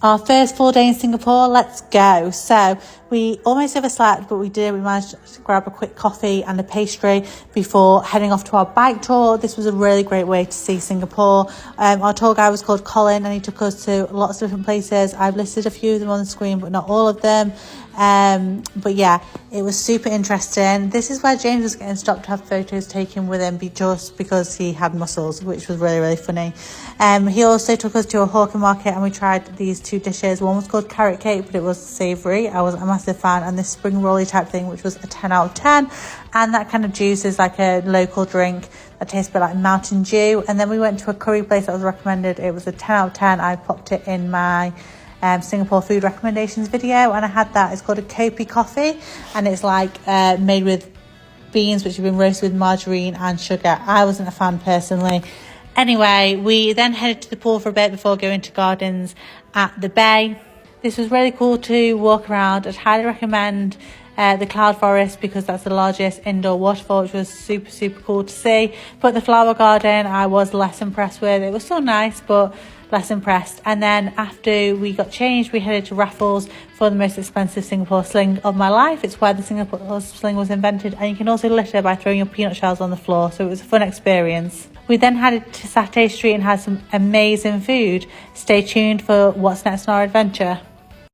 Our first full day in Singapore, let's go. So we almost overslept, but we managed to grab a quick coffee and a pastry before heading off to our bike tour. This was a really great way to see Singapore. Our tour guide was called Colin and he took us to lots of different places. I've listed a few of them on the screen, but not all of them. But yeah, it was super interesting. This is where James was getting stopped to have photos taken with him just because he had muscles, which was really, really funny. He also took us to a hawker market and we tried these two dishes. One was called carrot cake, but it was savoury. I was a massive fan. And this spring rolly type thing, which was a 10 out of 10. And that kind of juice is like a local drink that tastes a bit like Mountain Dew. And then we went to a curry place that was recommended. It was a 10 out of 10. I popped it in my Singapore food recommendations video and I had that. It's called a Kopi coffee and it's like made with beans which have been roasted with margarine and sugar. I wasn't a fan personally. Anyway, we then headed to the pool for a bit before going to gardens at the bay. This was really cool to walk around. I'd highly recommend the Cloud Forest because that's the largest indoor waterfall, which was super, super cool to see. But the flower garden I was less impressed with. It was still nice, but less impressed. And then after we got changed, we headed to Raffles for the most expensive Singapore sling of my life. It's where the Singapore sling was invented, and you can also litter by throwing your peanut shells on the floor, so it was a fun experience. We then headed to Satay Street and had some amazing food. Stay tuned for what's next on our adventure.